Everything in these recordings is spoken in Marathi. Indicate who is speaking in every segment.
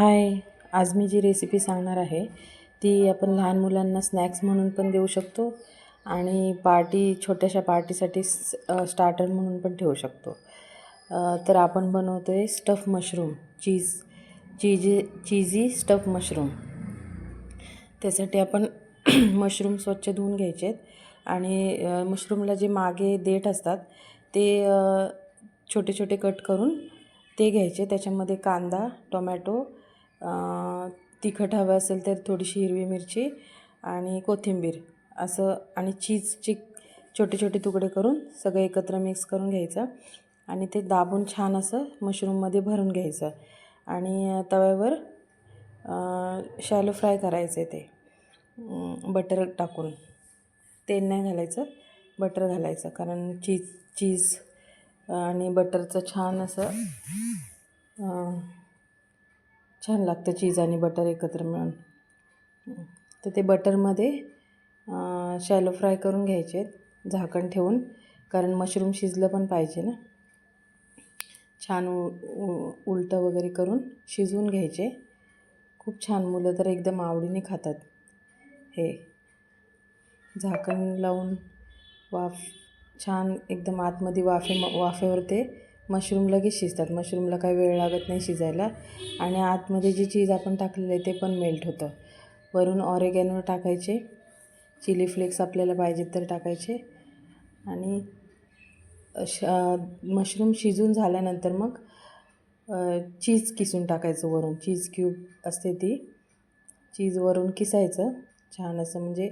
Speaker 1: हाय, आज मी जी रेसिपी सांगणार आहे ती आपण लहान मुलांना स्नॅक्स म्हणून पण देऊ शकतो आणि छोट्याशा पार्टीसाठी स्टार्टर म्हणून पण ठेवू शकतो. तर आपण बनवतो आहे स्टफ मशरूम, चीझी स्टफ मशरूम. त्यासाठी आपण मशरूम स्वच्छ धुवून घ्यायचे आहेत आणि मशरूमला जे मागे देठ असतात ते छोटे छोटे कट करून ते घ्यायचे. त्याच्यामध्ये कांदा, टोमॅटो, तिखट हवं असेल तर थोडीशी हिरवी मिरची आणि कोथिंबीर असं आणि चीजचे छोटे छोटे तुकडे करून सगळं एकत्र मिक्स करून घ्यायचं आणि ते दाबून छान असं मशरूममध्ये भरून घ्यायचं आणि तव्यावर शॅलो फ्राय करायचं ते बटर टाकून. तेल नाही घालायचं, बटर घालायचं, कारण चीज आणि बटरचं छान असं छान लागतं चीज आणि बटर एकत्र मिळून. तर ते बटरमध्ये शॅलो फ्राय करून घ्यायचे झाकण ठेवून, कारण मशरूम शिजलं पण पाहिजे ना. छान उलटं वगैरे करून शिजवून घ्यायचे. खूप छान, मुलं तर एकदम आवडीने खातात हे. झाकण लावून छान एकदम आतमध्ये वाफेवर ते मशरूम लगेच शिजतात. मशरूमला काही वेळ लागत नाही शिजायला आणि आतमध्ये जी चीज आपण टाकलेलं आहे ते पण मेल्ट होतं. वरून ऑरेगॅनो टाकायचे, चिली फ्लेक्स आपल्याला पाहिजेत तर टाकायचे आणि मशरूम शिजून झाल्यानंतर मग चीज किसून टाकायचं वरून. चीज क्यूब असते ती चीज वरून किसायचं छान असं, म्हणजे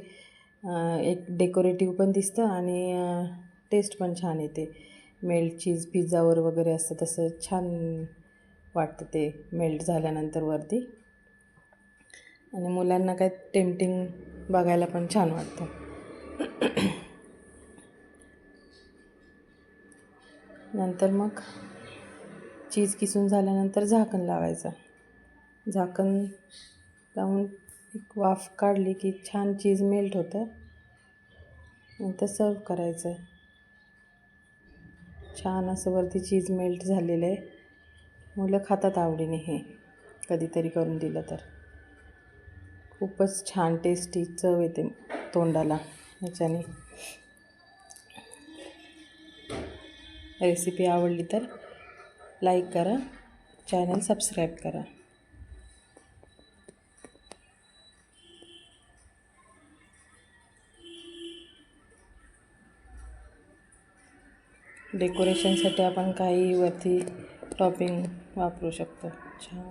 Speaker 1: एक डेकोरेटिव्ह पण दिसतं आणि टेस्ट पण छान येते. मेल्ट चीज पिझ्झावर वगैरे असतं तसं छान वाटतं ते मेल्ट झाल्यानंतर वरती, आणि मुलांना काय टेम्पटिंग बघायला पण छान वाटतं. नंतर मग चीज किसून झाल्यानंतर झाकण लावायचं. झाकण लावून एक वाफ काढली की छान चीज मेल्ट होतं. नंतर सर्व करायचं. छान असं वरती चीज मेल्ट झालेलं आहे. मुलं खातात आवडीने हे, कधीतरी करून दिलं तर. खूपच छान टेस्टी चव येते तोंडाला ह्याच्याने. रेसिपी आवडली तर लाईक करा, चॅनल सबस्क्राईब करा. डेकोरेशनसाठी आपण काही वरती टॉपिंग वापरू शकतो. छान.